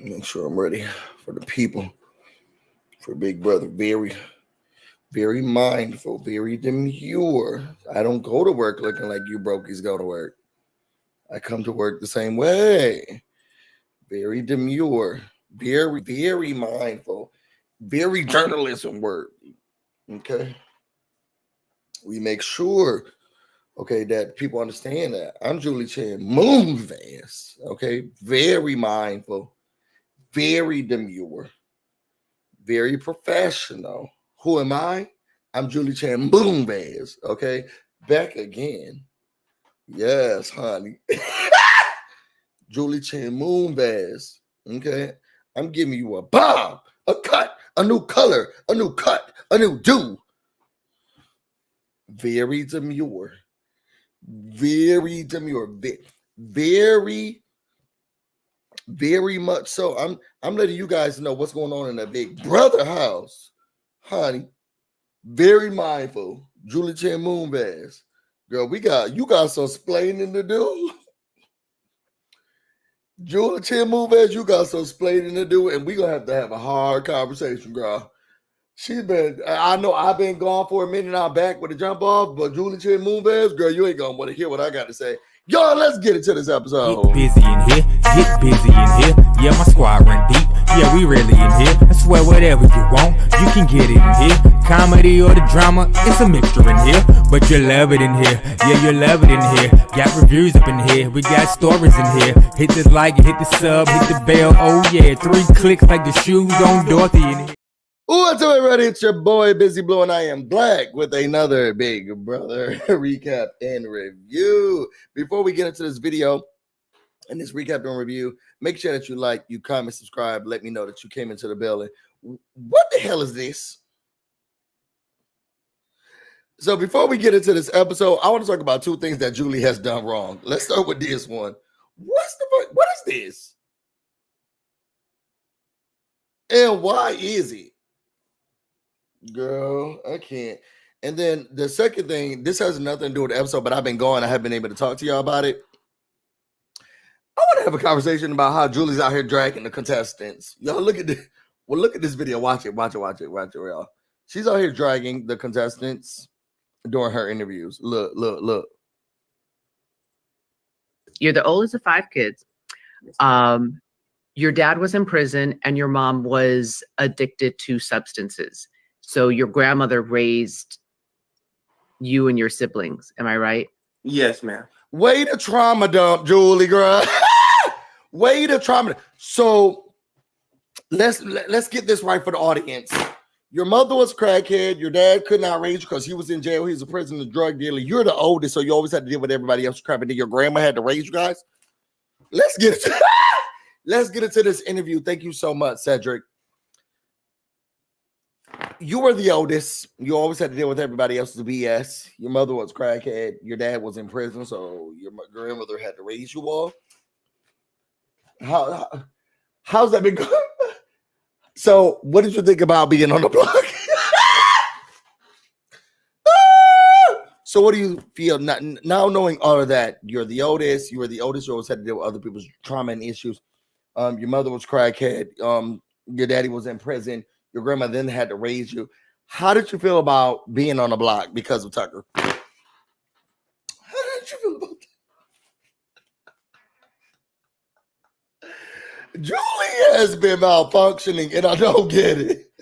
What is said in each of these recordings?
Make sure I'm ready for the people, for Big Brother. Very, very mindful, very demure. I don't go to work looking like you brokies go to work. I come to work the same way. Very demure, very, very mindful, very journalism work. Okay. We make sure, okay, that people understand that. I'm Julie Chan Moonvast. Okay. Very mindful, very demure, very professional. Who am I? I'm Julie Chan Moonvast. Okay. Back again. Yes, honey. Julie Chan Moonvast. Okay. I'm giving you a bomb, a cut, a new color, a new cut, a new do. Very demure. Very demure. Very, very much so. I'm letting you guys know what's going on in that Big Brother house. Honey. Very mindful. Julie Chan Moonvast. Girl, you got some splaining to do. Julie Chan Moonvast, you got some splaining to do, and we're gonna have a hard conversation, girl. I know I've been gone for a minute, I'm back with the jump off, but Julie Chan Moonvast, girl, you ain't gonna want to hear what I got to say. Y'all, let's get into this episode. Get busy in here, get busy in here. Yeah, my squad run deep. Yeah, we really in here. I swear whatever you want, you can get it in here. Comedy or the drama, it's a mixture in here. But you love it in here. Yeah, you love it in here. Got reviews up in here. We got stories in here. Hit the like, hit the sub, hit the bell. Oh yeah, 3 clicks like the shoes on Dorothy in here. What's up, everybody? It's your boy BusyBlu, and I am Black with another Big Brother recap and review. Before we get into this video and this recap and review, make sure that you like, you comment, subscribe. Let me know that you came into the building. What the hell is this? So before we get into this episode, I want to talk about 2 things that Julie has done wrong. Let's start with this one. What is this? And why is it? Girl, I can't. And then the second thing, this has nothing to do with the episode, but I've been gone. I haven't been able to talk to y'all about it. I want to have a conversation about how Julie's out here dragging the contestants. Y'all look at this. Well, look at this video. Watch it, y'all. She's out here dragging the contestants during her interviews. Look. You're the oldest of 5 kids. Your dad was in prison and your mom was addicted to substances. So your grandmother raised you and your siblings. Am I right? Yes, ma'am. Way to trauma dump, Julie, girl. Way to trauma. So let's get this right for the audience. Your mother was a crackhead. Your dad could not raise you because he was in jail. He was a prisoner, drug dealer. You're the oldest, so you always had to deal with everybody else's crap. And then your grandma had to raise you guys. Let's get into this interview. Thank you so much, Cedric. You were the oldest. You always had to deal with everybody else's BS. Your mother was crackhead. Your dad was in prison, so your grandmother had to raise you all. How's that been going? So, what did you think about being on the block? So, what do you feel now knowing all of that? You're the oldest. You were the oldest. You always had to deal with other people's trauma and issues. Your mother was crackhead. Your daddy was in prison. Your grandma then had to raise you. How did you feel about being on the block because of Tucker? How did you feel about that? Julie has been malfunctioning, and I don't get it.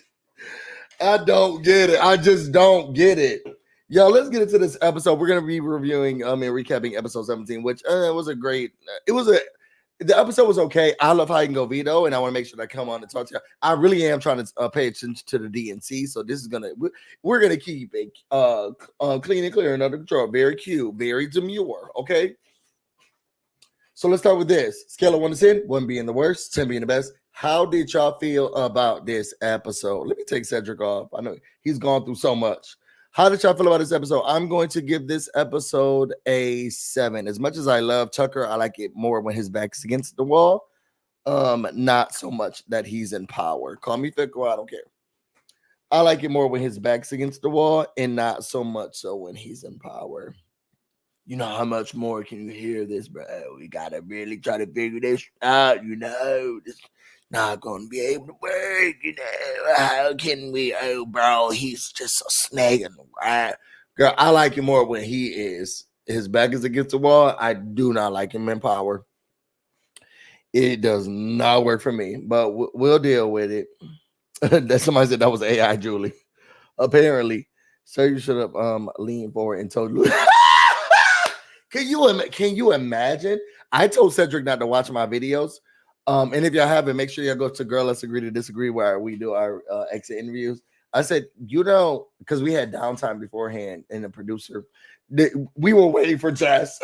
I just don't get it. Yo, let's get into this episode. We're going to be reviewing and recapping episode 17, which was a great... The episode was okay. I love how you can go veto, and I want to make sure that I come on and talk to you. I really am trying to pay attention to the DNC, so this is we're gonna keep it clean and clear and under control. Very cute, very demure. Okay. So let's start with this. Scale of 1 to 10, 1 being the worst, 10 being the best. How did y'all feel about this episode? Let me take Cedric off. I know he's gone through so much. How did y'all feel about this episode? I'm going to give this episode a 7. As much as I love Tucker, I like it more when his back's against the wall. Not so much that he's in power. Call me fickle, I don't care. I like it more when his back's against the wall and not so much so when he's in power. You know how much more can you hear this, bro? We gotta really try to figure this out, not gonna be able to work, how can we? Oh, bro, he's just a snake in the wire. Girl, I like him more when he is. His back is against the wall. I do not like him in Power. It does not work for me, but we'll deal with it. That somebody said that was AI, Julie. Apparently, so you should have leaned forward and told you. Can you imagine? I told Cedric not to watch my videos. And if y'all haven't, make sure y'all go to Girl Let's Agree to Disagree, where we do our exit interviews. I said, because we had downtime beforehand, and the producer, we were waiting for Jess.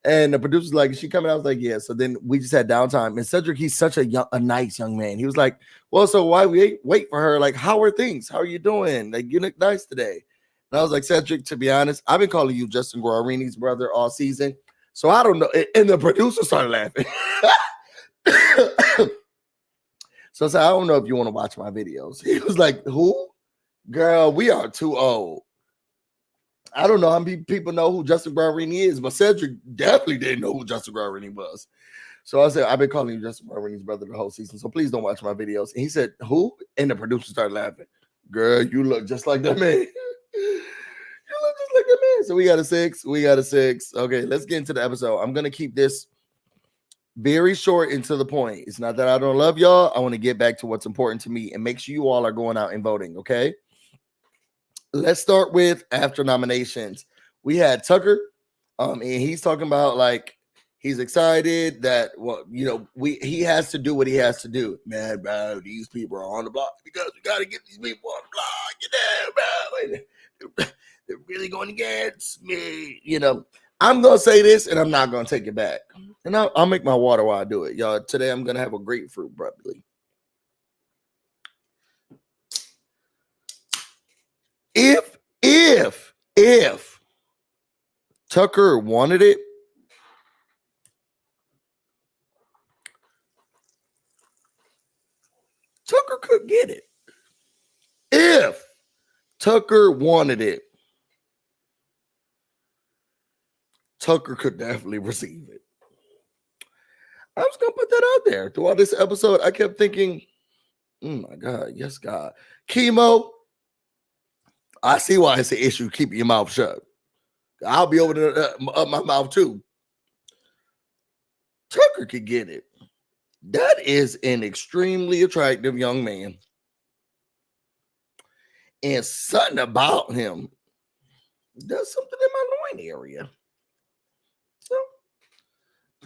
And the producer's like, is she coming? I was like, yeah. So then we just had downtime. And Cedric, he's such a nice young man. He was like, well, so why we wait for her? Like, how are things? How are you doing? Like, you look nice today. And I was like, Cedric, to be honest, I've been calling you Justin Guarini's brother all season. So I don't know. And the producer started laughing. So I said, I don't know if you want to watch my videos. He was like, who? Girl, we are too old. I don't know how many people know who Justin Guarini is, but Cedric definitely didn't know who Justin Guarini was. So I said, I've been calling you Justin Guarini's brother the whole season, so please don't watch my videos. And he said, who? And the producer started laughing. Girl, you look just like that man. You look just like that man. So we got a 6. We got a 6. Okay, let's get into the episode. I'm going to keep this very short and to the point. It's not that I don't love y'all. I want to get back to what's important to me and make sure you all are going out and voting, okay? Let's start with after nominations. We had Tucker, and he's talking about like he's excited that he has to do what he has to do. Man, bro, these people are on the block because we got to get these people on the block. Bro, they're really going against me. I'm gonna say this, and I'm not gonna take it back. And I'll make my water while I do it, y'all. Today I'm gonna have a grapefruit bubbly. If Tucker wanted it, Tucker could get it. If Tucker wanted it, Tucker could definitely receive it. I was gonna put that out there. Throughout this episode, I kept thinking, oh my God, yes, God. Chemo, I see why it's an issue keeping your mouth shut. I'll be over there up my mouth too. Tucker could get it. That is an extremely attractive young man. And something about him does something in my loin area. So,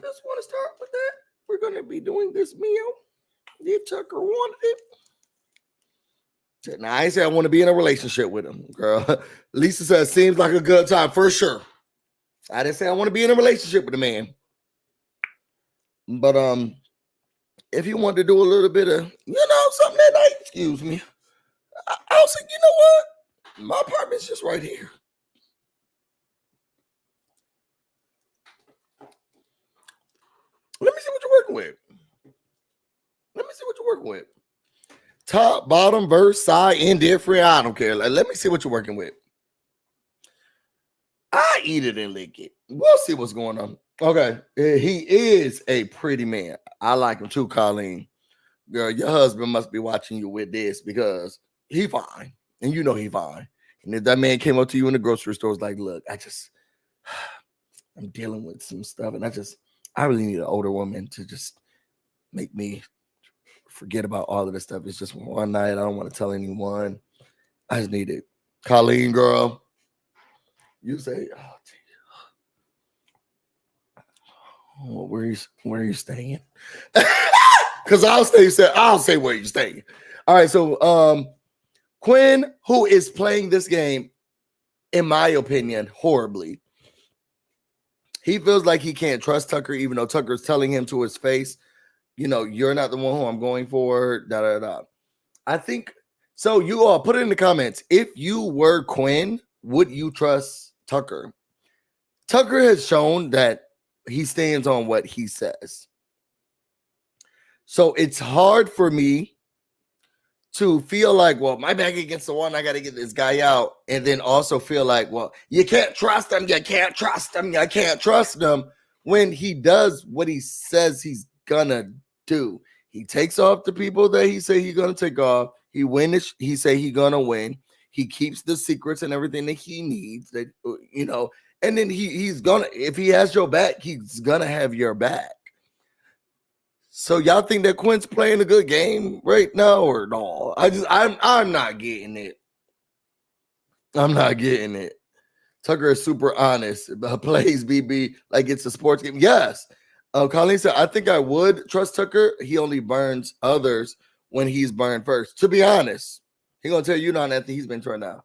just want to start with that. We're going to be doing this meal. If Tucker wanted it. Now, I ain't say I want to be in a relationship with him, girl. Lisa says, seems like a good time, for sure. I didn't say I want to be in a relationship with a man. But if you want to do a little bit of, something that night, excuse me, I'll say, you know what? My apartment's just right here. Let me see what you're working with. Top, bottom, verse, side, indifferent. I don't care. Let me see what you're working with. I eat it and lick it. We'll see what's going on. Okay. He is a pretty man. I like him too, Colleen. Girl, your husband must be watching you with this because he fine. And you know he fine. And if that man came up to you in the grocery store, was like, look, I'm dealing with some stuff. And I really need an older woman to just make me forget about all of this stuff. It's just one night. I don't want to tell anyone. I just need it. Colleen, girl, you say, where are you staying? Because I'll say where you're staying. All right, so Quinn, who is playing this game, in my opinion, horribly. He feels like he can't trust Tucker, even though Tucker's telling him to his face, you're not the one who I'm going for, I think, so you all put it in the comments. If you were Quinn, would you trust Tucker? Tucker has shown that he stands on what he says. So it's hard for me to feel like, well, my back against the wall, I got to get this guy out. And then also feel like, well, you can't trust him. You can't trust him when he does what he says he's gonna do? He takes off the people that he say he's gonna take off. He wins. He say he gonna win. He keeps the secrets and everything that he needs. That and then he's gonna, if he has your back, he's gonna have your back. So y'all think that Quinn's playing a good game right now or no? I'm not getting it. I'm not getting it. Tucker is super honest. Plays BB like it's a sports game. Yes. Colleen said, I think I would trust Tucker. He only burns others when he's burned first. To be honest, he's gonna tell you not that he's been turned down.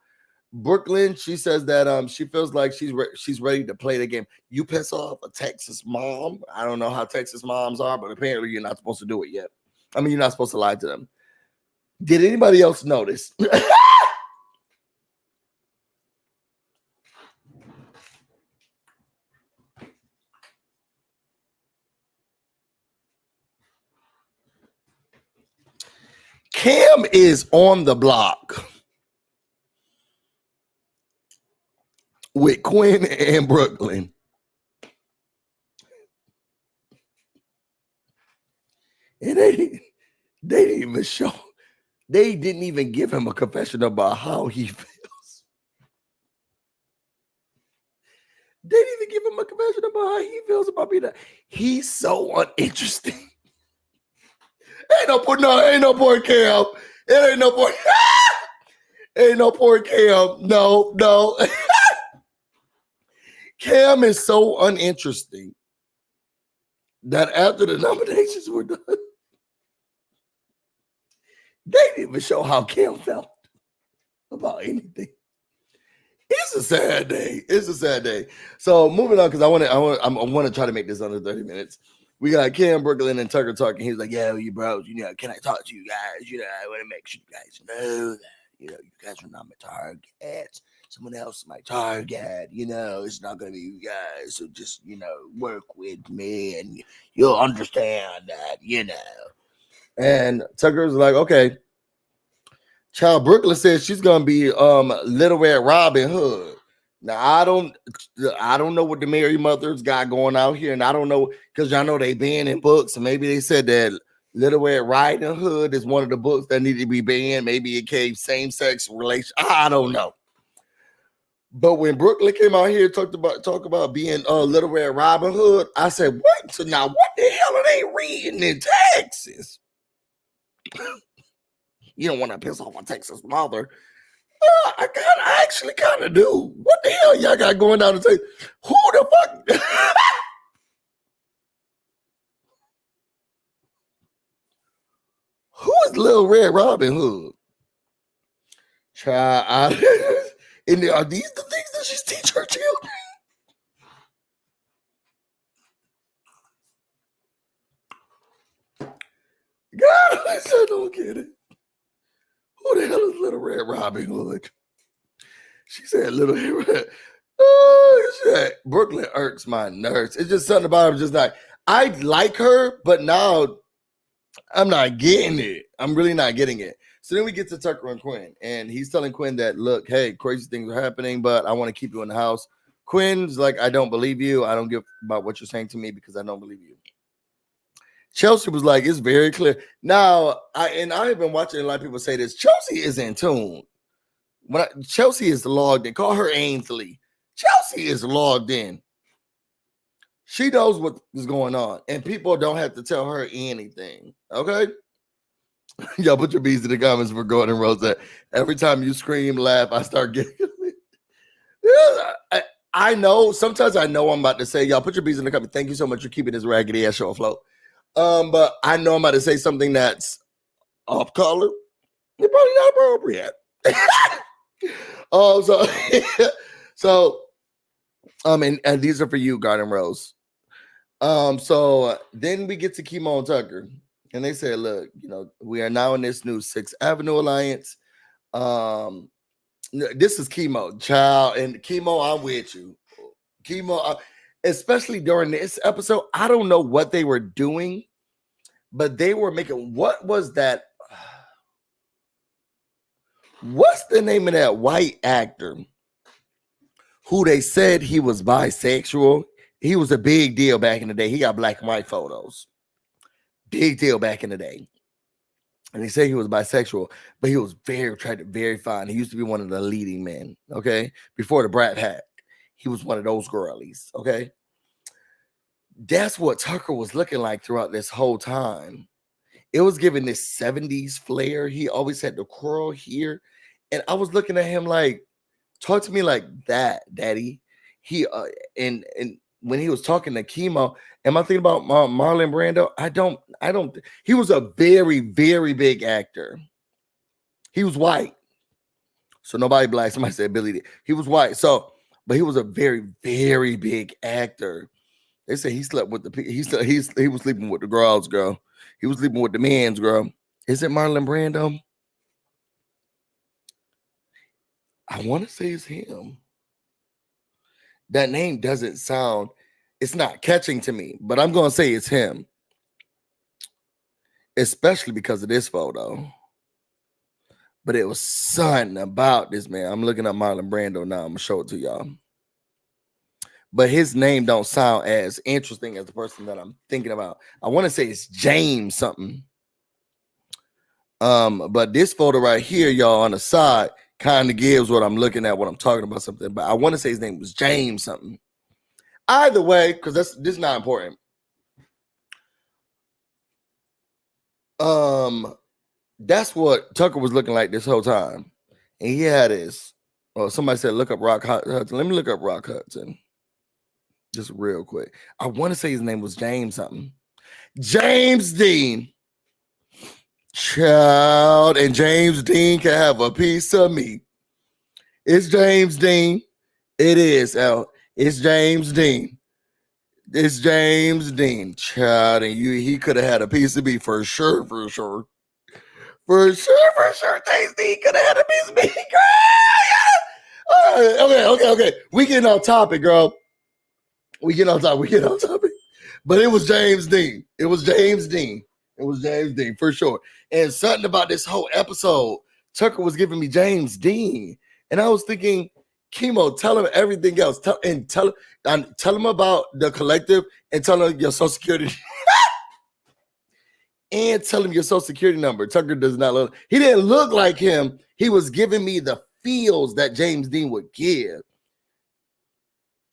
Brooklyn, she says that she feels like she's ready to play the game. You piss off a Texas mom. I don't know how Texas moms are, but apparently you're not supposed to do it yet. I mean, you're not supposed to lie to them. Did anybody else notice? Cam is on the block with Quinn and Brooklyn. And they didn't even show. They didn't even give him a confession about how he feels. They didn't even give him a confession about how he feels about being that. He's so uninteresting. Ain't no poor Cam. It ain't no poor. Ain't no poor Cam. No. Cam is so uninteresting that after the nominations were done, they didn't even show how Cam felt about anything. It's a sad day. It's a sad day. So moving on, because I want to try to make this under 30 minutes. We got Cam, Brooklyn, and Tucker talking. He's like, yeah, you bros, can I talk to you guys? I want to make sure you guys know that, you guys are not my target. Someone else is my target. It's not going to be you guys. So just, work with me and you'll understand that, And Tucker's like, okay. Child, Brooklyn says she's going to be Little Red Robin Hood. Now, I don't know what the Mary Mothers got going out here, and I don't know, because y'all know they banned in books, and maybe they said that Little Red Riding Hood is one of the books that need to be banned. Maybe it gave same-sex relation. I don't know. But when Brooklyn came out here talk about being Little Red Robin Hood, I said, what? So now what the hell are they reading in Texas? You don't want to piss off a Texas mother. I actually kind of do. What the hell y'all got going down to Texas? Who the fuck? Who is Little Red Robin Hood? Child, and are these the things that she's teach her children? God, I still don't get it. Who the hell is Little Red Robin Hood? She said Little Red. Oh, shit. Brooklyn irks my nerves. It's just something about her. Just like, I like her, but now I'm not getting it. I'm really not getting it. So then we get to Tucker and Quinn, and he's telling Quinn that, look, hey, crazy things are happening, but I want to keep you in the house. Quinn's like, I don't believe you. I don't give about what you're saying to me because I don't believe you. Chelsea was like, it's very clear. Now, I've been watching a lot of people say this. Chelsea is in tune. Chelsea is logged in. Call her Ainsley. Chelsea is logged in. She knows what is going on, and people don't have to tell her anything. Okay? Y'all put your bees in the comments for Gordon Rose. Every time you scream, laugh, I start giggling. I know. Sometimes I know I'm about to say, y'all put your bees in the comments. Thank you so much for keeping this raggedy ass show afloat. But I know I'm about to say something that's off color. It's probably not appropriate. And these are for you, Garden Rose. So then we get to Chemo and Tucker, and they say, look, we are now in this new 6th Avenue Alliance. This is Chemo, child, and Chemo, I'm with you. Chemo, especially during this episode, I don't know what they were doing, but they were making, what was that? What's the name of that white actor who they said he was bisexual? He was a big deal back in the day. He got black and white photos. Big deal back in the day. And they say he was bisexual, but he was very attractive, very fine. He used to be one of the leading men, okay? Before the Brat Pack, he was one of those girlies, okay? That's what Tucker was looking like throughout this whole time. It was giving this 70s flair. He always had the curl here. And I was looking at him like, talk to me like that, daddy. He and when he was talking to Chemo, am I thinking about Marlon Brando? I don't. He was a very, very big actor. He was white. So nobody black. Somebody said Billy did. He was white. So, but he was a very, very big actor. They say he slept with the he was sleeping with the girls, girl. He was sleeping with the men's, girl. Is it Marlon Brando? I want to say it's him. That name doesn't sound, it's not catching to me, but I'm going to say it's him. Especially because of this photo. But it was something about this man. I'm looking up Marlon Brando now. I'm going to show it to y'all. But his name don't sound as interesting as the person that I'm thinking about. I want to say it's James something. But this photo right here, y'all, on the side, kind of gives what I'm looking at, what I'm talking about, something. But I want to say his name was James something. Either way, because this is not important. That's what Tucker was looking like this whole time. And he had his, oh, somebody said, look up Rock Hudson. Let me look up Rock Hudson. Just real quick. I want to say his name was James something. James Dean. Child, and James Dean can have a piece of me. It's James Dean. It is, Al. It's James Dean. It's James Dean. Child, and he could have had a piece of me for sure, for sure. For sure. James Dean could have had a piece of me, girl. Yeah. All right, okay. We getting off topic, girl. We get on topic. But it was James Dean. It was James Dean for sure. And something about this whole episode, Tucker was giving me James Dean. And I was thinking, Chemo, tell him everything else. Tell him about the collective and tell him your social security. And tell him your social security number. Tucker does not look. He didn't look like him. He was giving me the feels that James Dean would give.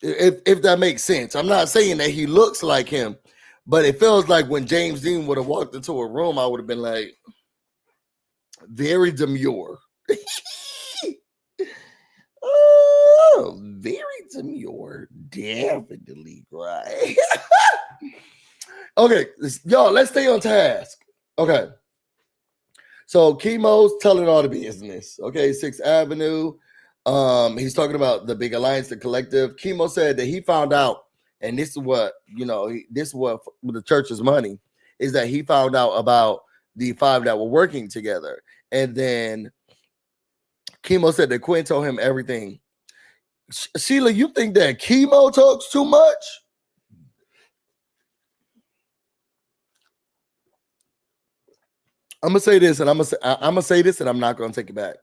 If that makes sense. I'm not saying that he looks like him, but it feels like when James Dean would have walked into a room, I would have been like, very demure. Oh, very demure. Definitely, right? Okay, y'all, let's stay on task. Okay. So Chemo's telling all the business. Okay, 6th Avenue. He's talking about the big alliance, the collective. Chemo said that he found out, and this is what, this is what the church's money is, that he found out about the 5 that were working together. And then Chemo said that Quinn told him everything. Sheila, you think that Chemo talks too much? I'm gonna say this, and I'm gonna say this, and I'm not gonna take it back.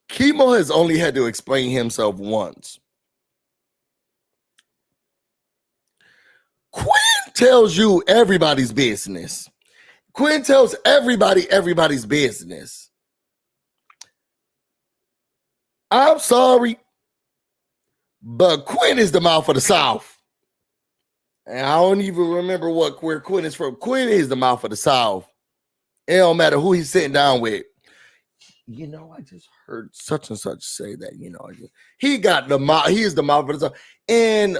Chemo has only had to explain himself once. Quinn tells you everybody's business. Quinn tells everybody's business. I'm sorry, but Quinn is the mouth of the South. And I don't even remember where Quinn is from. Quinn is the mouth of the South. It don't matter who he's sitting down with. I just heard such and such say that, he is the mouth of the South. And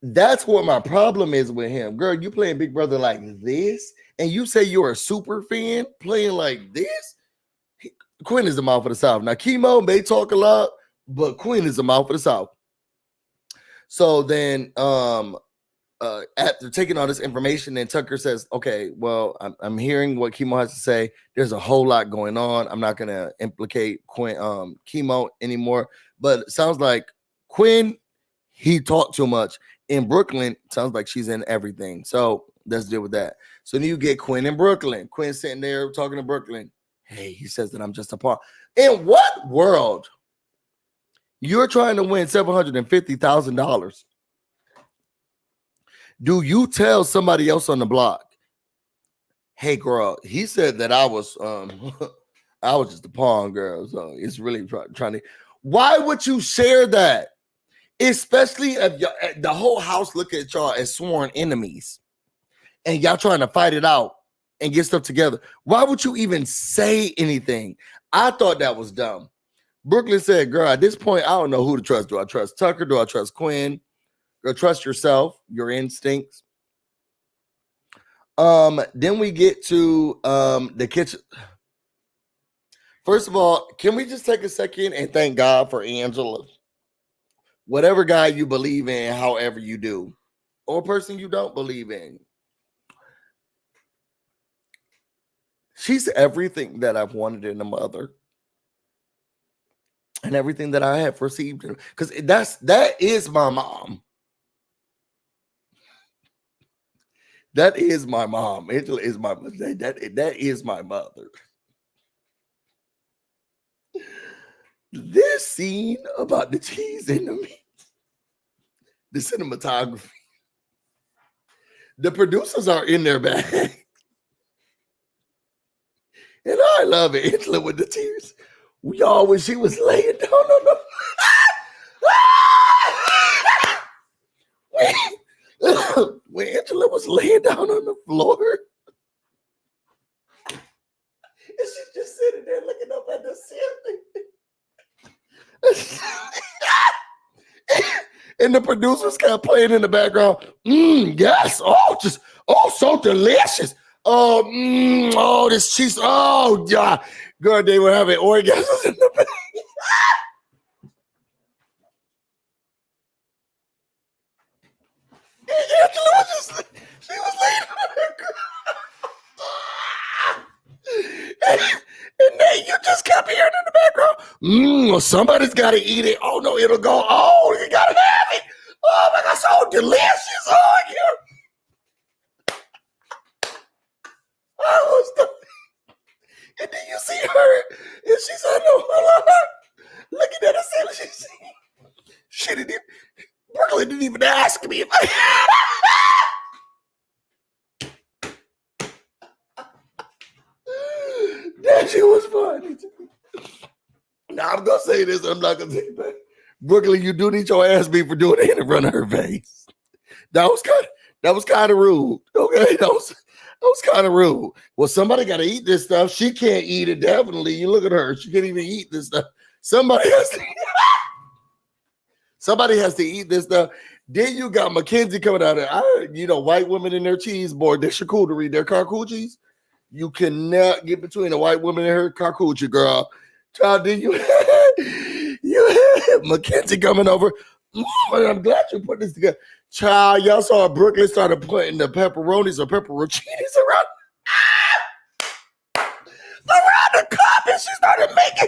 that's what my problem is with him. Girl, you playing Big Brother like this, and you say you're a super fan playing like this? Quinn is the mouth of the South. Now, Chemo may talk a lot, but Quinn is the mouth of the South. So then, after taking all this information, then Tucker says, okay, well, I'm hearing what Chemo has to say. There's a whole lot going on. I'm not going to implicate Chemo anymore. But it sounds like Quinn, he talked too much. In Brooklyn, sounds like she's in everything. So let's deal with that. So then you get Quinn in Brooklyn. Quinn sitting there talking to Brooklyn. Hey, he says that I'm just a pawn. In what world you're trying to win $750,000? Do you tell somebody else on the block, hey girl, he said that I was I was just a pawn girl, so it's really trying to. Why would you share that? Especially if the whole house look at y'all as sworn enemies and y'all trying to fight it out and get stuff together. Why would you even say anything? I thought that was dumb. Brooklyn said, girl, at this point, I don't know who to trust. Do I trust Tucker? Do I trust Quinn? Girl, trust yourself, your instincts. Then we get to the kitchen. First of all, can we just take a second and thank God for Angela? Whatever guy you believe in, however you do, or person you don't believe in. She's everything that I've wanted in a mother. And everything that I have received. Because that is my mom. That is my mom. Angela is my mother. That is my mother. This scene about the cheese and the meat, the cinematography, the producers are in their bag. And I love it. Angela with the tears. Y'all, when she was laying down on the when Angela was laying down on the floor, and she's just sitting there looking up at the ceiling. And the producers kept playing in the background. Yes. So delicious. This cheese. Oh, yeah. Girl, they were having orgasms in the back. Angela was just, she was laying on her. And then you just kept hearing in the background, somebody's got to eat it. Oh, no, it'll go. Oh, you got to have it. Oh, my God, so delicious. Oh, I was done. And then you see her, and she's on the looking at herself. She didn't even, Brooklyn didn't even ask me if I. That shit was funny. Now I'm gonna say this, I'm not gonna say it back. Brooklyn, you do need your ass beat for doing it in front of her face. That was kind of rude. Okay, that was kind of rude. Well, somebody got to eat this stuff. She can't eat it. Definitely. You look at her. She can't even eat this stuff. Somebody has to eat this stuff. Then you got Mackenzie coming out of white women in their cheese board, their charcuterie, their carcoochies. You cannot get between a white woman and her carcoochie, girl. Child, then you had Mackenzie coming over. I'm glad you put this together. Child, y'all saw Brooklyn started putting the pepperonis or pepperoncinis around the cup, and she started making.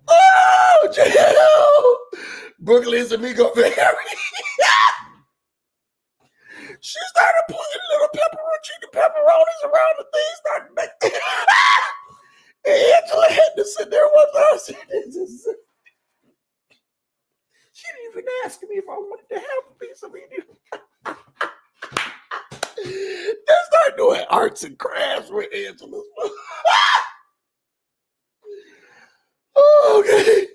Oh, Jill! Brooklyn's amigo very. She started putting little pepperonis around the thing, started making. And Angela had to sit there with us. She didn't even ask me if I wanted to have a piece of it. They started doing arts and crafts with Angela's. Okay.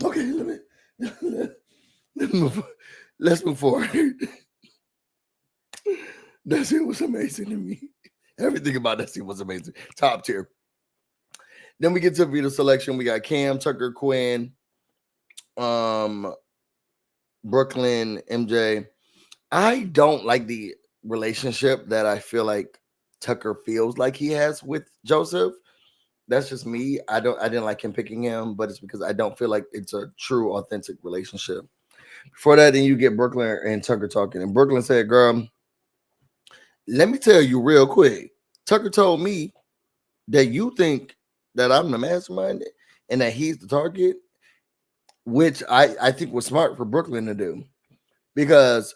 Okay, let's move forward. That scene was amazing to me. Everything about that scene was amazing. Top tier. Then we get to veto selection. We got Cam, Tucker, Quinn, Brooklyn, MJ. I don't like the relationship that I feel like Tucker feels like he has with Joseph. That's just me. I didn't like him picking him, but it's because I don't feel like it's a true, authentic relationship. Before that, then you get Brooklyn and Tucker talking. And Brooklyn said, girl, let me tell you real quick. Tucker told me that you think that I'm the mastermind and that he's the target, which I think was smart for Brooklyn to do. Because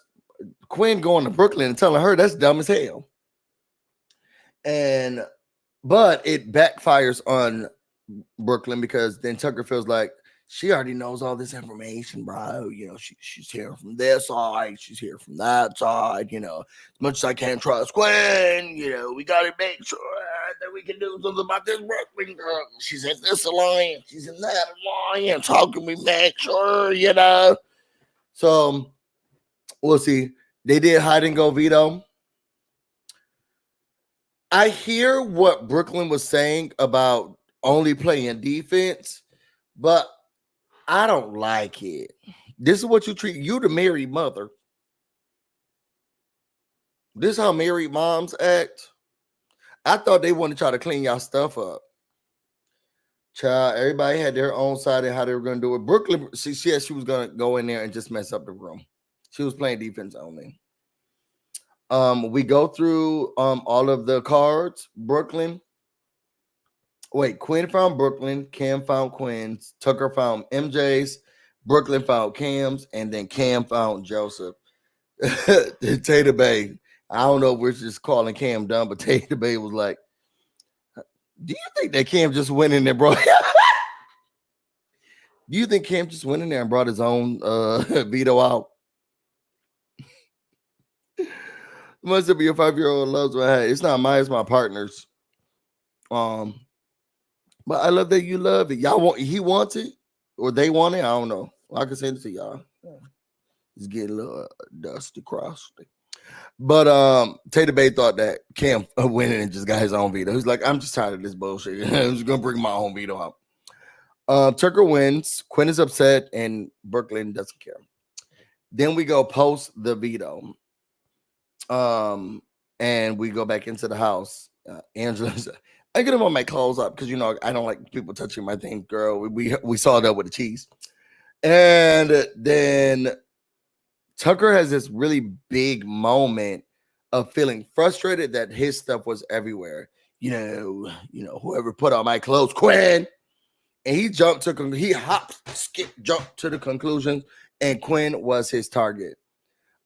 Quinn going to Brooklyn and telling her that's dumb as hell. But it backfires on Brooklyn, because then Tucker feels like she already knows all this information, bro. She's here from this side, she's here from that side. As much as I can't trust Gwen, we gotta make sure that we can do something about this Brooklyn girl. She's in this alliance, she's in that alliance. How can we make sure, So we'll see. They did hide and go veto. I hear what Brooklyn was saying about only playing defense, but I don't like it. This is what you treat you, the married mother. This is how married moms act. I thought they wanted to try to clean y'all stuff up. Child, everybody had their own side of how they were going to do it. Brooklyn, she said she was going to go in there and just mess up the room. She was playing defense only. We go through all of the cards. Quinn found Brooklyn, Cam found Quinn's, Tucker found MJ's, Brooklyn found Cam's, and then Cam found Joseph. Tater Bay, I don't know if we're just calling Cam dumb, but Tater Bay was like, do you think that Cam just went in there, bro? Do you think Cam just went in there and brought his own veto out? Must be a 5-year-old loves what I had. It's not mine, it's my partner's. But I love that you love it. He wants it, or they want it. I don't know. I can send it to y'all. It's getting a little dusty crusty. But Tater Bay thought that Cam went in and just got his own veto. He's like, I'm just tired of this bullshit. I'm just gonna bring my own veto out. Tucker wins. Quinn is upset, and Brooklyn doesn't care. Then we go post the veto. And we go back into the house. Angela's, I get him on my clothes up because I don't like people touching my things, girl. We saw that with the cheese. And then Tucker has this really big moment of feeling frustrated that his stuff was everywhere. Whoever put on my clothes, Quinn. And he jumped to the conclusion, and Quinn was his target.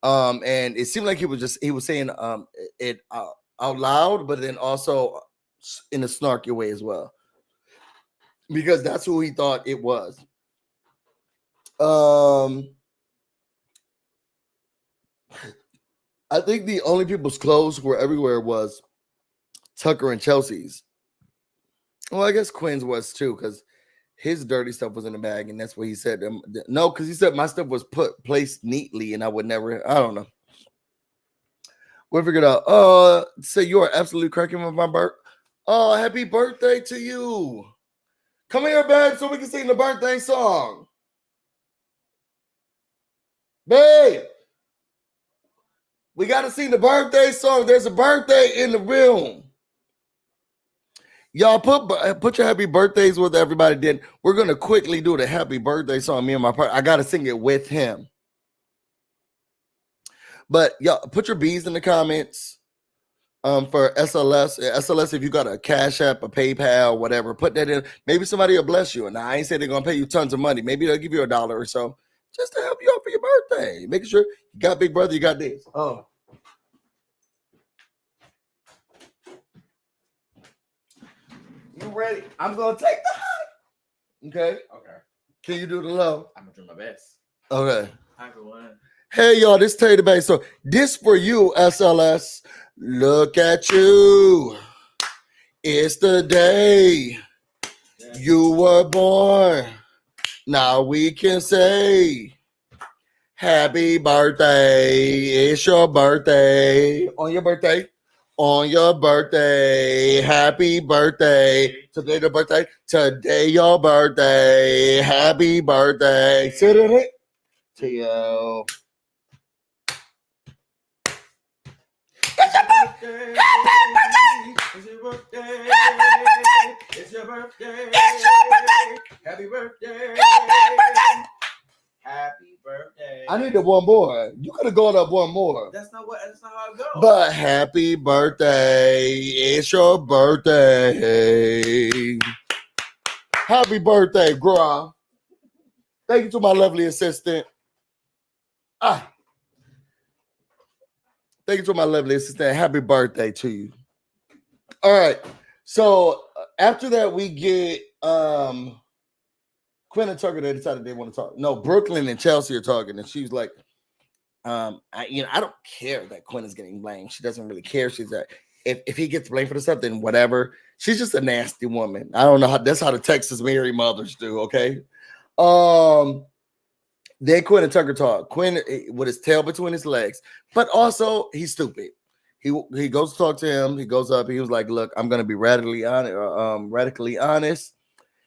And it seemed like he was saying it out loud, but then also in a snarky way as well, because that's who he thought it was. I think the only people's clothes who were everywhere was Tucker and Chelsea's. Well, I guess Quinn's was too, because his dirty stuff was in the bag, and that's what he said. No, because he said my stuff was placed neatly, and I would never. I don't know. We'll figure it out. Say you are absolutely cracking with my birth. Oh, happy birthday to you! Come here, babe, so we can sing the birthday song. Babe, we got to sing the birthday song. There's a birthday in the room. Y'all put your happy birthdays with everybody. Then we're gonna quickly do the happy birthday song. Me and my partner. I gotta sing it with him. But y'all put your B's in the comments. For SLS. SLS, if you got a Cash App, a PayPal, whatever, put that in. Maybe somebody will bless you. And I ain't saying they're gonna pay you tons of money. Maybe they'll give you $1 or so just to help you out for your birthday. Making sure you got Big Brother, you got this. Oh. You ready? I'm gonna take the high. Okay. Okay. Can you do the low? I'm gonna do my best. Okay. Hi everyone. Hey y'all, this Tater Bay. So this for you, SLS. Look at you. It's the day you were born. Now we can say happy birthday. It's your birthday. On your birthday. On your birthday, happy birthday. Today the birthday. Today your birthday. Happy birthday. Sit in it. To you. It's your birthday. It's your birthday. It's your birthday. It's your birthday. Happy birthday. Happy birthday. I needed one more. You could have gone up one more. That's not how it goes. But happy birthday. It's your birthday. Happy birthday, girl. Thank you to my lovely assistant. Thank you to my lovely assistant. Happy birthday to you. All right. So after that, we get Quinn and Tucker, they decided they want to talk. No, Brooklyn and Chelsea are talking, and she's like, I don't care that Quinn is getting blamed. She doesn't really care. She's like, if he gets blamed for the stuff, then whatever. She's just a nasty woman. I don't know how that's how the Texas married mothers do. Okay. Then Quinn and Tucker talk. Quinn with his tail between his legs, but also he's stupid. He goes to talk to him. He goes up. He was like, "Look, I'm gonna be radically honest."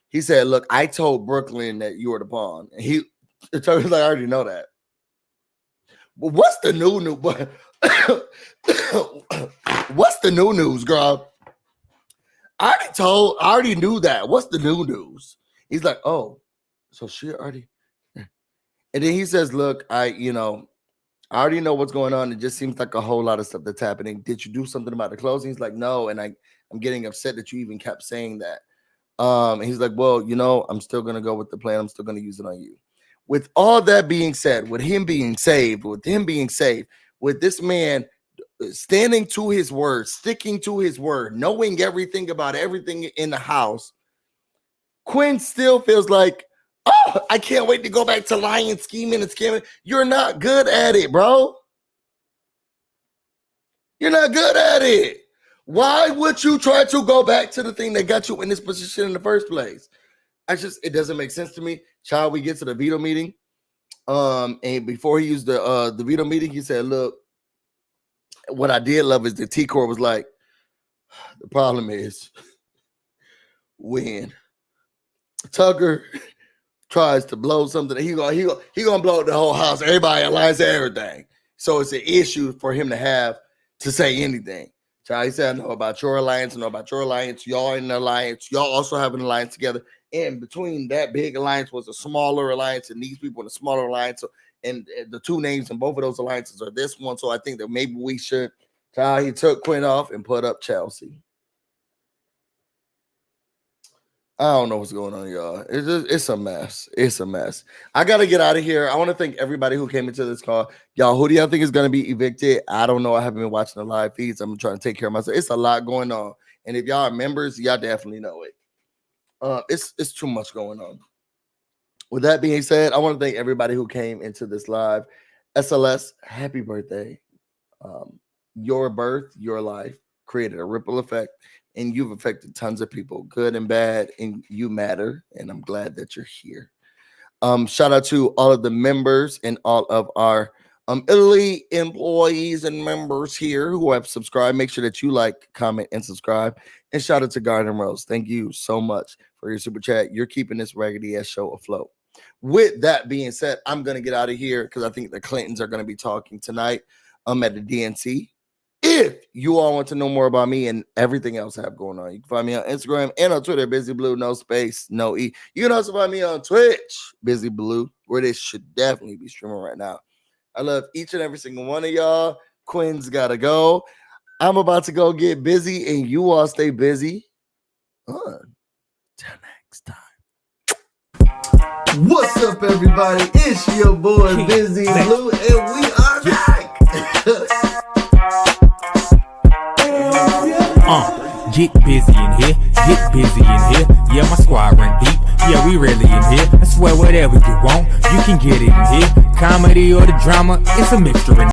He said, "Look, I told Brooklyn that you were the pawn." And Tucker's like, "I already know that." But what's the new news? What's the new news, girl? I already knew that. What's the new news? He's like, "Oh, so she already." And then he says, "Look, I already know what's going on. It just seems like a whole lot of stuff that's happening. Did you do something about the closing?" He's like, "No." And I'm getting upset that you even kept saying that. And he's like, "Well, I'm still going to go with the plan. I'm still going to use it on you." With all that being said, with him being saved, with this man standing to his word, sticking to his word, knowing everything about everything in the house, Quinn still feels like, "Oh, I can't wait to go back to lying, scheming, and scamming." You're not good at it, bro. You're not good at it. Why would you try to go back to the thing that got you in this position in the first place? It doesn't make sense to me. Child, we get to the veto meeting. And before he used the veto meeting, he said, "Look, what I did love is the T-Core was like, the problem is when Tucker tries to blow something, he gonna blow the whole house. Everybody aligns everything. So it's an issue for him to say anything." So he said, "I know about your alliance. I know about your alliance. Y'all in an alliance. Y'all also have an alliance together. And between that big alliance was a smaller alliance, and these people in a smaller alliance. So, and the two names in both of those alliances are this one. So I think that maybe we should." So he took Quinn off and put up Chelsea. I don't know what's going on, y'all. It's a mess. It's a mess. I got to get out of here. I want to thank everybody who came into this call. Y'all, who do y'all think is going to be evicted? I don't know. I haven't been watching the live feeds. I'm trying to take care of myself. It's a lot going on. And if y'all are members, y'all definitely know it. It's too much going on. With that being said, I want to thank everybody who came into this live. SLS, happy birthday. Your birth, your life created a ripple effect, and you've affected tons of people, good and bad, and you matter, and I'm glad that you're here. Shout out to all of the members and all of our elite employees and members here who have subscribed. Make sure that you like, comment, and subscribe. And shout out to Garden Rose. Thank you so much for your super chat. You're keeping this raggedy ass show afloat. With that being said, I'm going to get out of here because I think the Clintons are going to be talking tonight at the DNC. If you all want to know more about me and everything else I have going on, you can find me on Instagram and on Twitter, BusyBlu, no space, no E. You can also find me on Twitch, BusyBlu, where this should definitely be streaming right now. I love each and every single one of y'all. Quinn's got to go. I'm about to go get busy, and you all stay busy. Till next time. What's up, everybody? It's your boy, BusyBlu, and we are back. Get busy in here, get busy in here. Yeah, my squad run deep. Yeah, we really in here. I swear whatever you want, you can get it in here. Comedy or the drama, it's a mixture in